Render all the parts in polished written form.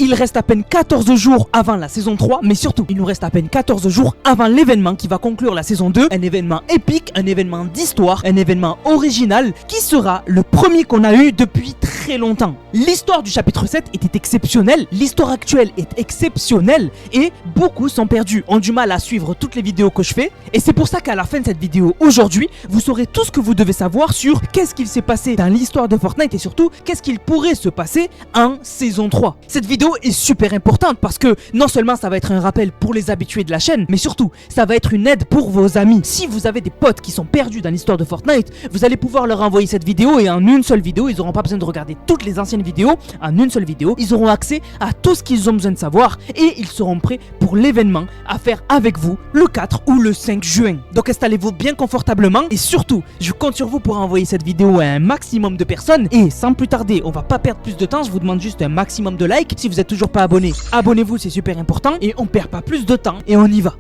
Il reste à peine 14 jours avant la saison 3, mais surtout, il nous reste à peine 14 jours avant l'événement qui va conclure la saison 2. Un événement épique, un événement d'histoire, un événement original qui sera le premier qu'on a eu depuis très longtemps. L'histoire du chapitre 7 était exceptionnelle, l'histoire actuelle est exceptionnelle et beaucoup sont perdus, ont du mal à suivre toutes les vidéos que je fais. Et c'est pour ça qu'à la fin de cette vidéo aujourd'hui, vous saurez tout ce que vous devez savoir sur qu'est-ce qu'il s'est passé dans l'histoire de Fortnite et surtout qu'est-ce qu'il pourrait se passer en saison 3. Cette vidéo est super importante parce que non seulement ça va être un rappel pour les habitués de la chaîne, mais surtout ça va être une aide pour vos amis. Si vous avez des potes qui sont perdus dans l'histoire de Fortnite, vous allez pouvoir leur envoyer cette vidéo et en une seule vidéo, ils n'auront pas besoin de regarder toutes les anciennes vidéos. En une seule vidéo, ils auront accès à tout ce qu'ils ont besoin de savoir et ils seront prêts pour l'événement à faire avec vous le 4 ou le 5 juin. Donc installez-vous bien confortablement et surtout, je compte sur vous pour envoyer cette vidéo à un maximum de personnes et sans plus tarder, on va pas perdre plus de temps, je vous demande juste un maximum de likes. Si vous n'êtes toujours pas abonné, abonnez-vous, c'est super important et on perd pas plus de temps et on y va.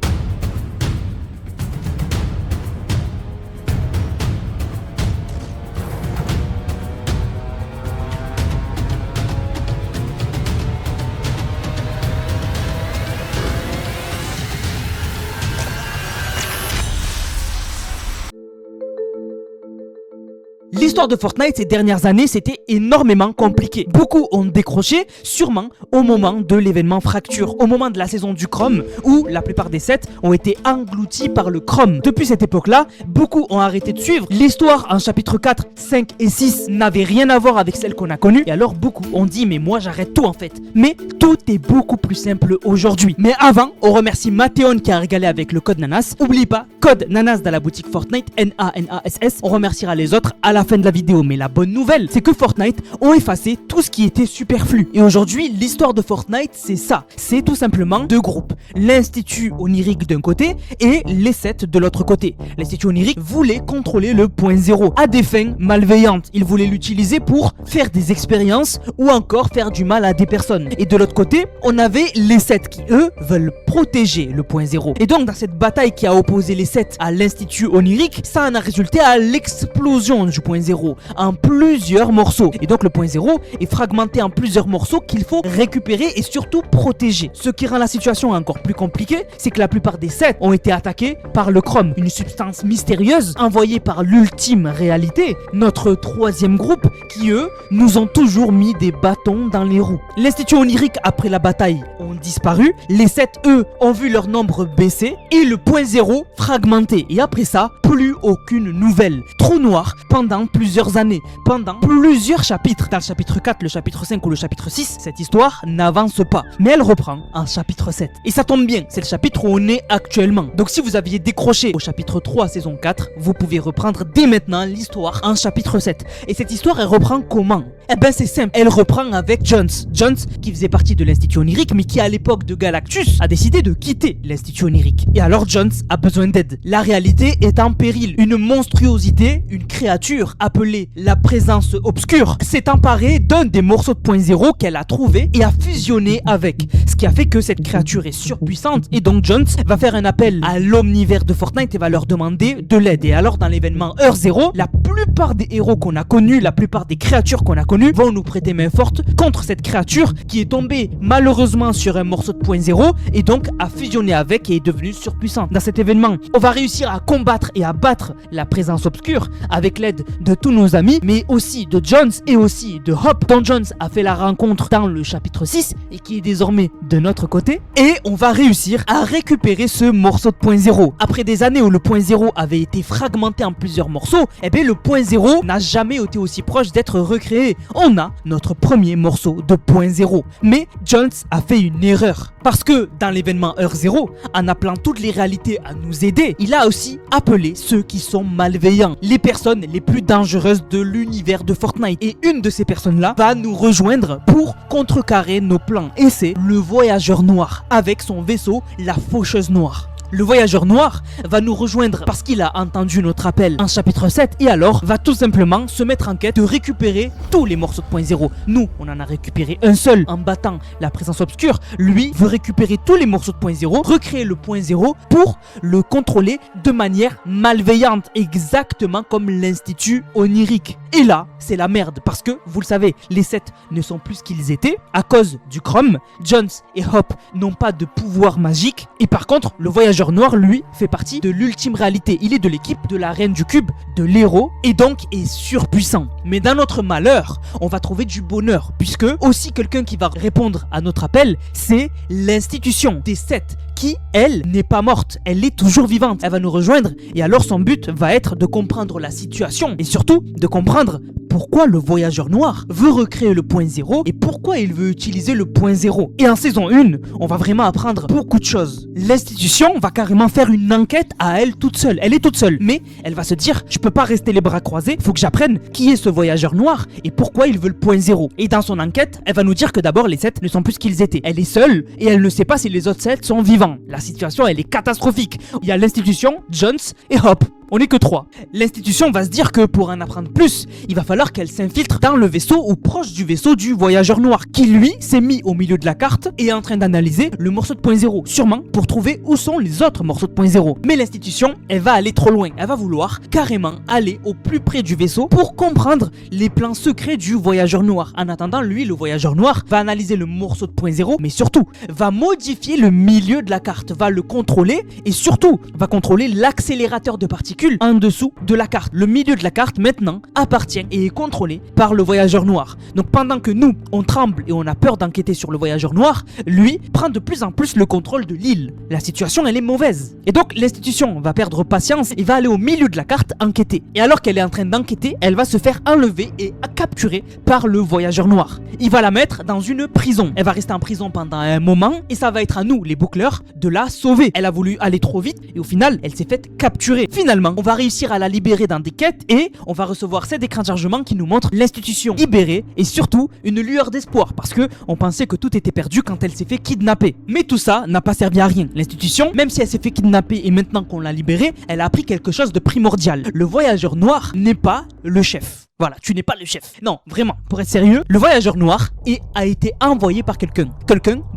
L'histoire de Fortnite ces dernières années, c'était énormément compliqué. Beaucoup ont décroché, sûrement au moment de l'événement Fracture, au moment de la saison du Chrome, où la plupart des sets ont été engloutis par le Chrome. Depuis cette époque-là, beaucoup ont arrêté de suivre. L'histoire en chapitre 4, 5 et 6 n'avait rien à voir avec celle qu'on a connue. Et alors beaucoup ont dit, mais moi j'arrête tout en fait. Mais tout est beaucoup plus simple aujourd'hui. Mais avant, on remercie Mathéon qui a régalé avec le code Nanas. Oublie pas, code Nanas dans la boutique Fortnite, N-A-N-A-S-S. On remerciera les autres à la fin de la vidéo, mais la bonne nouvelle c'est que Fortnite ont effacé tout ce qui était superflu et aujourd'hui l'histoire de Fortnite c'est ça, c'est tout simplement deux groupes, l'Institut Onirique d'un côté et les 7 de l'autre côté. L'Institut Onirique voulait contrôler le point 0 à des fins malveillantes, il voulait l'utiliser pour faire des expériences ou encore faire du mal à des personnes et de l'autre côté on avait les 7 qui eux veulent protéger le point 0 et donc dans cette bataille qui a opposé les 7 à l'Institut Onirique, ça en a résulté à l'explosion du point 0 en plusieurs morceaux. Et donc le point 0 est fragmenté en plusieurs morceaux qu'il faut récupérer et surtout protéger. Ce qui rend la situation encore plus compliquée, c'est que la plupart des sets ont été attaqués par le Chrome, une substance mystérieuse envoyée par l'ultime réalité, notre troisième groupe, qui eux nous ont toujours mis des bâtons dans les roues. L'Institut Onirique après la bataille ont disparu, les 7 eux ont vu leur nombre baisser et le point 0 fragmenté. Et après ça, plus aucune nouvelle. Trou noir pendant plusieurs années, pendant plusieurs chapitres. Dans le chapitre 4, le chapitre 5 ou le chapitre 6, cette histoire n'avance pas. Mais elle reprend en chapitre 7. Et ça tombe bien, c'est le chapitre où on est actuellement. Donc si vous aviez décroché au chapitre 3 saison 4, vous pouvez reprendre dès maintenant l'histoire en chapitre 7. Et cette histoire, elle reprend comment? Eh ben c'est simple, elle reprend avec Jones. Jones qui faisait partie de l'Institut Onirique mais qui à l'époque de Galactus a décidé de quitter l'Institut Onirique. Et alors Jones a besoin d'aide. La réalité est en péril. Une monstruosité, une créature appelée la présence obscure s'est emparée d'un des morceaux de point 0 qu'elle a trouvé et a fusionné avec. Ce qui a fait que cette créature est surpuissante et donc Jones va faire un appel à l'omnivers de Fortnite et va leur demander de l'aide. Et alors dans l'événement Heure 0, la plupart des héros qu'on a connus, la plupart des créatures qu'on a connues vont nous prêter main forte contre cette créature qui est tombée malheureusement sur un morceau de point 0 et donc a fusionné avec et est devenue surpuissante. Dans cet événement, on va réussir à combattre et à battre la présence obscure avec l'aide de tous nos amis, mais aussi de Jones et aussi de Hop, dont Jones a fait la rencontre dans le chapitre 6 et qui est désormais de notre côté. Et on va réussir à récupérer ce morceau de point 0. Après des années où le point 0 avait été fragmenté en plusieurs morceaux, eh bien le point 0 n'a jamais été aussi proche d'être recréé. On a notre premier morceau de point 0. Mais Jones a fait une erreur. Parce que dans l'événement Heure 0, en appelant toutes les réalités à nous aider, il a aussi appelé ceux qui sont malveillants, les personnes les plus dangereuses de l'univers de Fortnite. Et une de ces personnes-là va nous rejoindre pour contrecarrer nos plans. Et c'est le Voyageur Noir, avec son vaisseau, la Faucheuse Noire. Le voyageur noir va nous rejoindre parce qu'il a entendu notre appel en chapitre 7 et alors va tout simplement se mettre en quête de récupérer tous les morceaux de point zéro. Nous, on en a récupéré un seul en battant la présence obscure. Lui veut récupérer tous les morceaux de point zéro, recréer le point zéro pour le contrôler de manière malveillante, exactement comme l'Institut onirique. Et là, c'est la merde parce que, vous le savez, les 7 ne sont plus ce qu'ils étaient à cause du Chrome. Jones et Hop n'ont pas de pouvoir magique et par contre, le voyageur noir, lui, fait partie de l'ultime réalité. Il est de l'équipe de la reine du cube, de l'héros et donc est surpuissant. Mais dans notre malheur, on va trouver du bonheur puisque aussi quelqu'un qui va répondre à notre appel, c'est l'institution des 7 qui, elle, n'est pas morte, elle est toujours vivante. Elle va nous rejoindre et alors son but va être de comprendre la situation et surtout de comprendre pourquoi le voyageur noir veut recréer le point zéro et pourquoi il veut utiliser le point zéro. Et en saison 1, on va vraiment apprendre beaucoup de choses. L'institution va carrément faire une enquête à elle toute seule. Elle est toute seule, mais elle va se dire, je peux pas rester les bras croisés, faut que j'apprenne qui est ce voyageur noir et pourquoi il veut le point zéro. Et dans son enquête, elle va nous dire que d'abord les 7 ne sont plus ce qu'ils étaient. Elle est seule et elle ne sait pas si les autres 7 sont vivants. La situation, elle est catastrophique. Il y a l'institution, Jones et Hop. On n'est que 3. L'institution va se dire que pour en apprendre plus, il va falloir qu'elle s'infiltre dans le vaisseau ou proche du vaisseau du voyageur noir qui lui s'est mis au milieu de la carte et est en train d'analyser le morceau de point zéro, sûrement pour trouver où sont les autres morceaux de point zéro. Mais l'institution, elle va aller trop loin. Elle va vouloir carrément aller au plus près du vaisseau pour comprendre les plans secrets du voyageur noir. En attendant, lui, le voyageur noir, va analyser le morceau de point zéro, mais surtout, va modifier le milieu de la carte, va le contrôler et surtout, va contrôler l'accélérateur de particules en dessous de la carte. Le milieu de la carte maintenant appartient et est contrôlé par le voyageur noir. Donc pendant que nous, on tremble et on a peur d'enquêter sur le voyageur noir, lui prend de plus en plus le contrôle de l'île. La situation, elle est mauvaise. Et donc l'institution va perdre patience et va aller au milieu de la carte enquêter. Et alors qu'elle est en train d'enquêter, elle va se faire enlever et capturer par le voyageur noir. Il va la mettre dans une prison. Elle va rester en prison pendant un moment et ça va être à nous, les boucleurs, de la sauver. Elle a voulu aller trop vite et au final, elle s'est faite capturer. Finalement, on va réussir à la libérer dans des quêtes et on va recevoir cet écran de chargement qui nous montre l'institution libérée et surtout une lueur d'espoir parce que on pensait que tout était perdu quand elle s'est fait kidnapper. Mais tout ça n'a pas servi à rien. L'institution, même si elle s'est fait kidnapper et maintenant qu'on l'a libérée, elle a appris quelque chose de primordial. Le voyageur noir n'est pas le chef. Voilà, tu n'es pas le chef. Non, vraiment, pour être sérieux, le voyageur noir a été envoyé par quelqu'un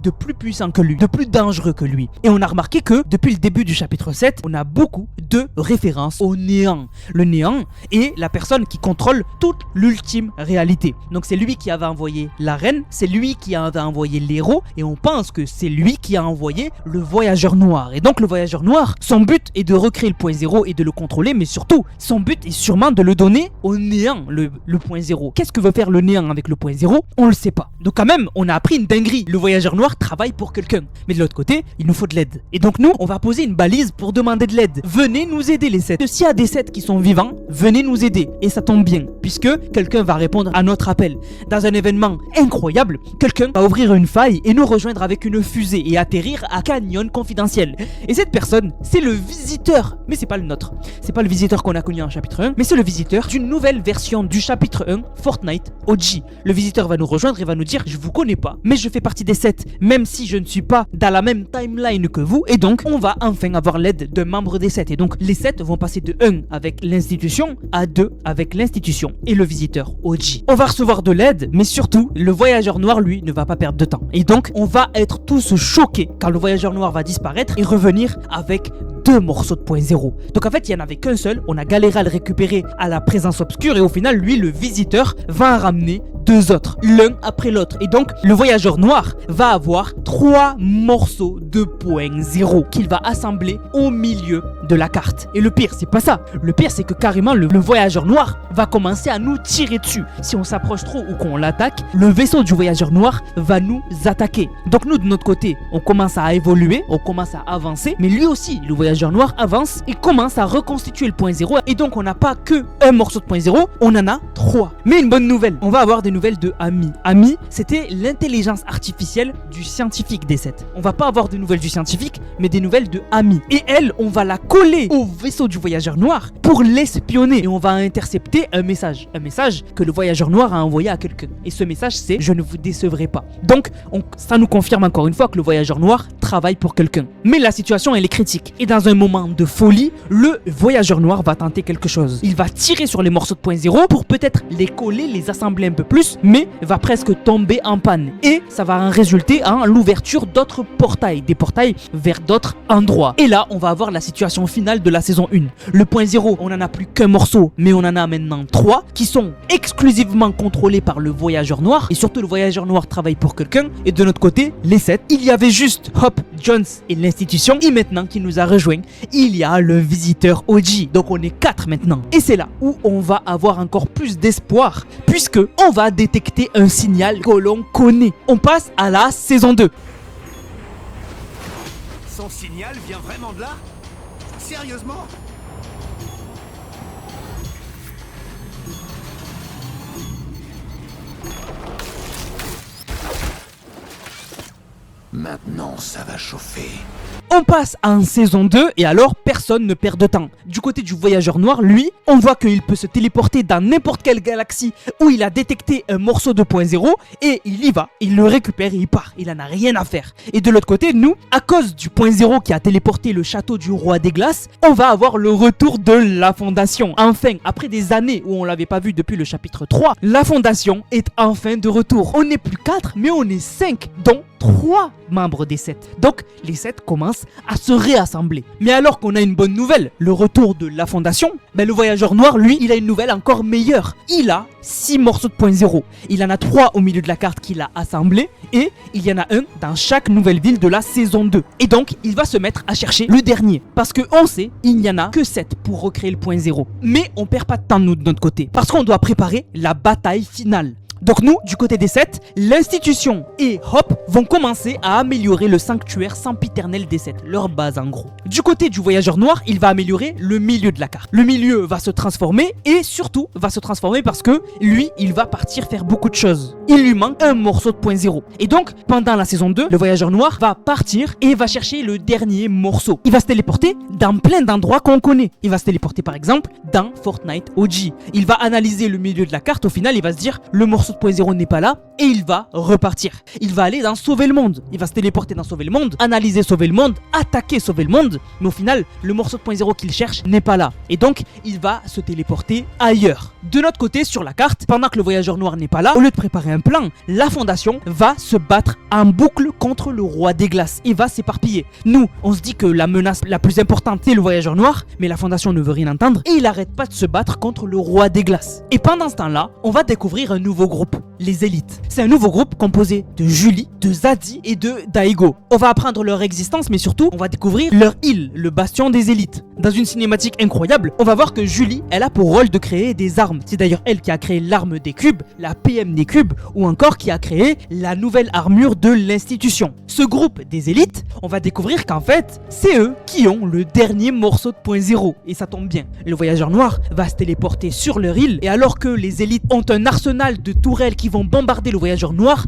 de plus puissant que lui, de plus dangereux que lui. Et on a remarqué que depuis le début du chapitre 7, on a beaucoup de références au néant. Le néant est la personne qui contrôle toute l'ultime réalité. Donc c'est lui qui avait envoyé la reine, c'est lui qui avait envoyé l'héros et on pense que c'est lui qui a envoyé le voyageur noir. Et donc le voyageur noir, son but est de recréer le point zéro et de le contrôler, mais surtout, son but est sûrement de le donner au néant. Le point zéro. Qu'est-ce que veut faire le néant avec le point zéro? On le sait pas. Donc quand même, on a appris une dinguerie. Le voyageur noir travaille pour quelqu'un. Mais de l'autre côté, il nous faut de l'aide. Et donc nous, on va poser une balise pour demander de l'aide. Venez nous aider les 7. S'il y a des 7 qui sont vivants, venez nous aider. Et ça tombe bien, puisque quelqu'un va répondre à notre appel. Dans un événement incroyable, quelqu'un va ouvrir une faille et nous rejoindre avec une fusée et atterrir à Canyon Confidentiel. Et cette personne, c'est le visiteur. Mais c'est pas le nôtre. C'est pas le visiteur qu'on a connu en chapitre 1, mais c'est le visiteur d'une nouvelle version du chapitre 1, Fortnite OG. Le visiteur va nous rejoindre et va nous dire, je vous connais pas, mais je fais partie des 7, même si je ne suis pas dans la même timeline que vous, et donc on va enfin avoir l'aide d'un membre des 7. Et donc les 7 vont passer de 1 avec l'institution à 2 avec l'institution et le visiteur OG. On va recevoir de l'aide, mais surtout, le voyageur noir, lui, ne va pas perdre de temps. Et donc, on va être tous choqués quand le voyageur noir va disparaître et revenir avec 2 morceaux de point zéro. Donc en fait, il n'y en avait qu'un seul, on a galéré à le récupérer à la présence obscure et au final, lui, le visiteur, va en ramener 2 autres, l'un après l'autre. Et donc, le voyageur noir va avoir 3 morceaux de point zéro qu'il va assembler au milieu de la carte. Et le pire, c'est pas ça. Le pire, c'est que carrément, le voyageur noir va commencer à nous tirer dessus. Si on s'approche trop ou qu'on l'attaque, le vaisseau du voyageur noir va nous attaquer. Donc nous, de notre côté, on commence à évoluer, on commence à avancer, mais lui aussi, le voyageur noir avance et commence à reconstituer le point zéro. Et donc, on n'a pas que un morceau de point zéro, on en a 3. Mais une bonne nouvelle, on va avoir des nouvelles de Amy. Amy, c'était l'intelligence artificielle du scientifique des 7. On va pas avoir de nouvelles du scientifique, mais des nouvelles de Amy. Et elle, on va la connaître coller au vaisseau du voyageur noir pour l'espionner. Et on va intercepter un message que le voyageur noir a envoyé à quelqu'un. Et ce message, c'est « Je ne vous décevrai pas ». Donc, ça nous confirme encore une fois que le voyageur noir travaille pour quelqu'un. Mais la situation, elle est critique. Et dans un moment de folie, le voyageur noir va tenter quelque chose. Il va tirer sur les morceaux de point zéro pour peut-être les coller, les assembler un peu plus, mais va presque tomber en panne. Et ça va en résulter en l'ouverture d'autres portails, des portails vers d'autres endroits. Et là, on va avoir la situation finale de la saison 1. Le point zéro, on n'en a plus qu'un morceau, mais on en a maintenant 3 qui sont exclusivement contrôlés par le voyageur noir. Et surtout, le voyageur noir travaille pour quelqu'un. Et de notre côté, les 7, il y avait juste Hop, Jones et l'institution. Et maintenant qu'il nous a rejoint, il y a le visiteur OG. Donc on est 4 maintenant. Et c'est là où on va avoir encore plus d'espoir, puisque on va détecter un signal que l'on connaît. On passe à la saison 2. Son signal vient vraiment de là? Sérieusement? Maintenant, ça va chauffer. On passe en saison 2 et alors personne ne perd de temps. Du côté du voyageur noir, lui, on voit qu'il peut se téléporter dans n'importe quelle galaxie où il a détecté un morceau de point zéro et il y va, il le récupère et il part. Il en a rien à faire. Et de l'autre côté, nous, à cause du point zéro qui a téléporté le château du roi des glaces, on va avoir le retour de la Fondation. Enfin, après des années où on l'avait pas vu depuis le chapitre 3, la Fondation est enfin de retour. On n'est plus 4, mais on est 5, dont 3 membres des 7. Donc, les 7 commencent à se réassembler. Mais alors qu'on a une bonne nouvelle, le retour de la Fondation, le voyageur noir, lui, il a une nouvelle encore meilleure. Il a 6 morceaux de point zéro. Il en a 3 au milieu de la carte qu'il a assemblés et il y en a un dans chaque nouvelle ville de la saison 2. Et donc, il va se mettre à chercher le dernier. Parce que on sait, il n'y en a que 7 pour recréer le point zéro. Mais on perd pas de temps, nous, de notre côté. Parce qu'on doit préparer la bataille finale. Donc nous, du côté des 7, l'institution et Hop vont commencer à améliorer le sanctuaire sempiternel des 7, leur base en gros. Du côté du voyageur noir, il va améliorer le milieu de la carte. Le milieu va se transformer et surtout va se transformer parce que lui, il va partir faire beaucoup de choses. Il lui manque un morceau de point zéro. Et donc, pendant la saison 2, le voyageur noir va partir et va chercher le dernier morceau. Il va se téléporter dans plein d'endroits qu'on connaît. Il va se téléporter par exemple dans Fortnite OG. Il va analyser le milieu de la carte, au final il va se dire le morceau de point zéro n'est pas là et il va repartir. Il va aller dans Sauver le Monde. Il va se téléporter dans Sauver le Monde, analyser Sauver le Monde, attaquer Sauver le Monde, mais au final, le morceau de point zéro qu'il cherche n'est pas là. Et donc, il va se téléporter ailleurs. De notre côté, sur la carte, pendant que le voyageur noir n'est pas là, au lieu de préparer un plan, la Fondation va se battre en boucle contre le roi des glaces et va s'éparpiller. Nous, on se dit que la menace la plus importante, c'est le voyageur noir, mais la Fondation ne veut rien entendre et il arrête pas de se battre contre le roi des glaces. Et pendant ce temps-là, on va découvrir un nouveau groupe. Les élites. C'est un nouveau groupe composé de Julie, de Zadie et de Daigo. On va apprendre leur existence, mais surtout, on va découvrir leur île, le bastion des élites. Dans une cinématique incroyable, on va voir que Julie, elle a pour rôle de créer des armes. C'est d'ailleurs elle qui a créé l'arme des cubes, la PM des cubes, ou encore qui a créé la nouvelle armure de l'institution. Ce groupe des élites, on va découvrir qu'en fait, c'est eux qui ont le dernier morceau de point zéro. Et ça tombe bien. Le voyageur noir va se téléporter sur leur île, et alors que les élites ont un arsenal de tourelles qui vont bombarder le voyageur noir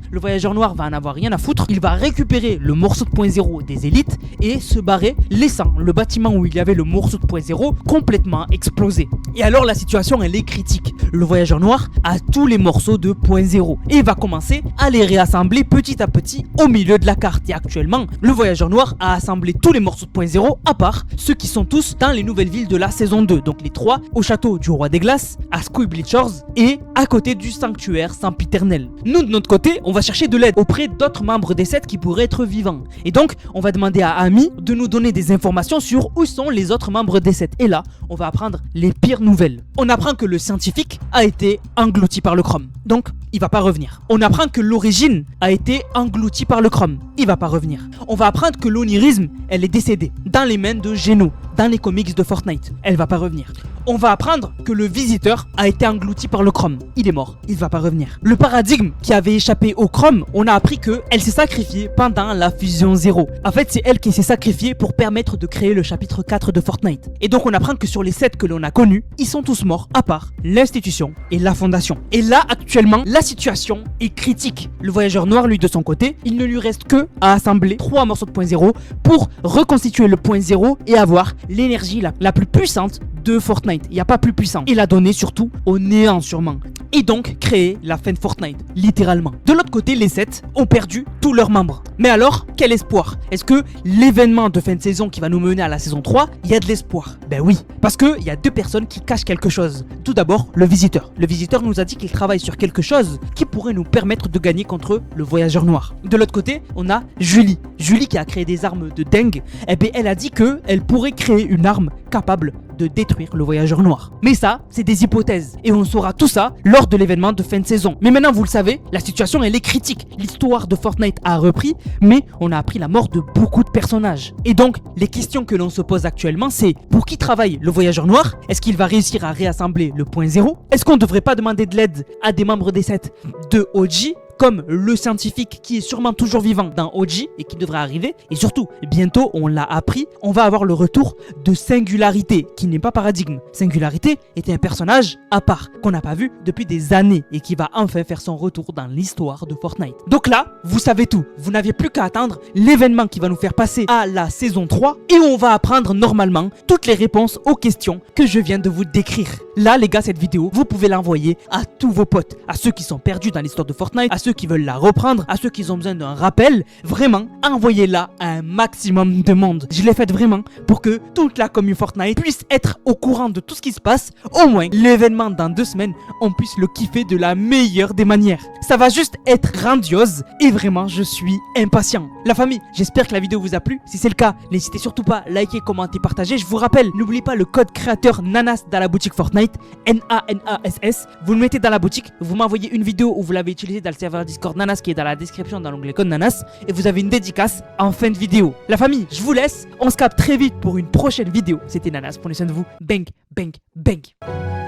va en avoir rien à foutre. Il va récupérer le morceau de point zéro des élites et se barrer, laissant le bâtiment où il y avait le morceau de point zéro complètement explosé. Et alors la situation, elle est critique. Le voyageur noir a tous les morceaux de point zéro et va commencer à les réassembler petit à petit au milieu de la carte. Et actuellement, le voyageur noir a assemblé tous les morceaux de point zéro à part ceux qui sont tous dans les nouvelles villes de la saison 2. Donc les 3 au château du roi des glaces, à Squibbly Shores et à côté du sanctuaire sempiternel. Nous, de notre côté, on va chercher de l'aide auprès d'autres membres des 7 qui pourraient être vivants. Et donc, on va demander à Amy de nous donner des informations sur où sont les autres membres des 7. Et là, on va apprendre les pires nouvelles. On apprend que le scientifique a été englouti par le chrome. Donc, il va pas revenir. On apprend que l'origine a été engloutie par le chrome. Il va pas revenir. On va apprendre que l'onirisme, elle est décédée dans les mains de Geno, dans les comics de Fortnite. Elle va pas revenir. On va apprendre que le visiteur a été englouti par le chrome. Il est mort. Il va pas revenir. Le paradigme qui avait échappé au chrome, on a appris que elle s'est sacrifiée pendant la fusion 0. En fait, c'est elle qui s'est sacrifiée pour permettre de créer le chapitre 4 de Fortnite. Et donc, on apprend que sur les 7 que l'on a connus, ils sont tous morts, à part l'institution et la fondation. Et là, actuellement, actuellement, la situation est critique. Le voyageur noir, lui, de son côté, il ne lui reste que à assembler 3 morceaux de point zéro pour reconstituer le point zéro et avoir l'énergie la plus puissante de Fortnite. Il n'y a pas plus puissant. Et la donner surtout au néant sûrement. Et donc créer la fin de Fortnite, littéralement. De l'autre côté, les 7 ont perdu tous leurs membres. Mais alors, quel espoir? Est-ce que l'événement de fin de saison qui va nous mener à la saison 3, il y a de l'espoir? Ben oui, parce qu'il y a 2 personnes qui cachent quelque chose. Tout d'abord, le visiteur. Le visiteur nous a dit qu'il travaille sur quelque chose qui pourrait nous permettre de gagner contre le voyageur noir. De l'autre côté, on a Julie. Julie qui a créé des armes de dingue. Eh bien, elle a dit qu'elle pourrait créer une arme capable de détruire le voyageur noir. Mais ça, c'est des hypothèses. Et on saura tout ça lors de l'événement de fin de saison. Mais maintenant, vous le savez, la situation, elle est critique. L'histoire de Fortnite a repris, mais on a appris la mort de beaucoup de personnages. Et donc, les questions que l'on se pose actuellement, c'est pour qui travaille le voyageur noir? Est-ce qu'il va réussir à réassembler le point zéro? Est-ce qu'on ne devrait pas demander de l'aide à des membres des 7 de OG? Comme le scientifique qui est sûrement toujours vivant dans OG et qui devrait arriver. Et surtout, bientôt, on l'a appris, on va avoir le retour de Singularité, qui n'est pas Paradigme. Singularité était un personnage à part, qu'on n'a pas vu depuis des années et qui va enfin faire son retour dans l'histoire de Fortnite. Donc là, vous savez tout. Vous n'aviez plus qu'à attendre l'événement qui va nous faire passer à la saison 3 et où on va apprendre normalement toutes les réponses aux questions que je viens de vous décrire. Là, les gars, cette vidéo, vous pouvez l'envoyer à tous vos potes, à ceux qui sont perdus dans l'histoire de Fortnite, à ceux qui veulent la reprendre, à ceux qui ont besoin d'un rappel. Vraiment, envoyez-la à un maximum de monde. Je l'ai faite vraiment pour que toute la commune Fortnite puisse être au courant de tout ce qui se passe. Au moins, l'événement dans 2 semaines, on puisse le kiffer de la meilleure des manières. Ça va juste être grandiose et vraiment, je suis impatient. La famille, j'espère que la vidéo vous a plu. Si c'est le cas, n'hésitez surtout pas à liker, commenter, partager. Je vous rappelle, n'oubliez pas le code créateur NANAS dans la boutique Fortnite. NANASS. Vous le mettez dans la boutique, vous m'envoyez une vidéo où vous l'avez utilisé dans le serveur Discord Nanas qui est dans la description dans l'onglet code Nanas et vous avez une dédicace en fin de vidéo. La famille, je vous laisse, on se capte très vite pour une prochaine vidéo. C'était Nanas, prenez soin de vous. Bang, bang, bang.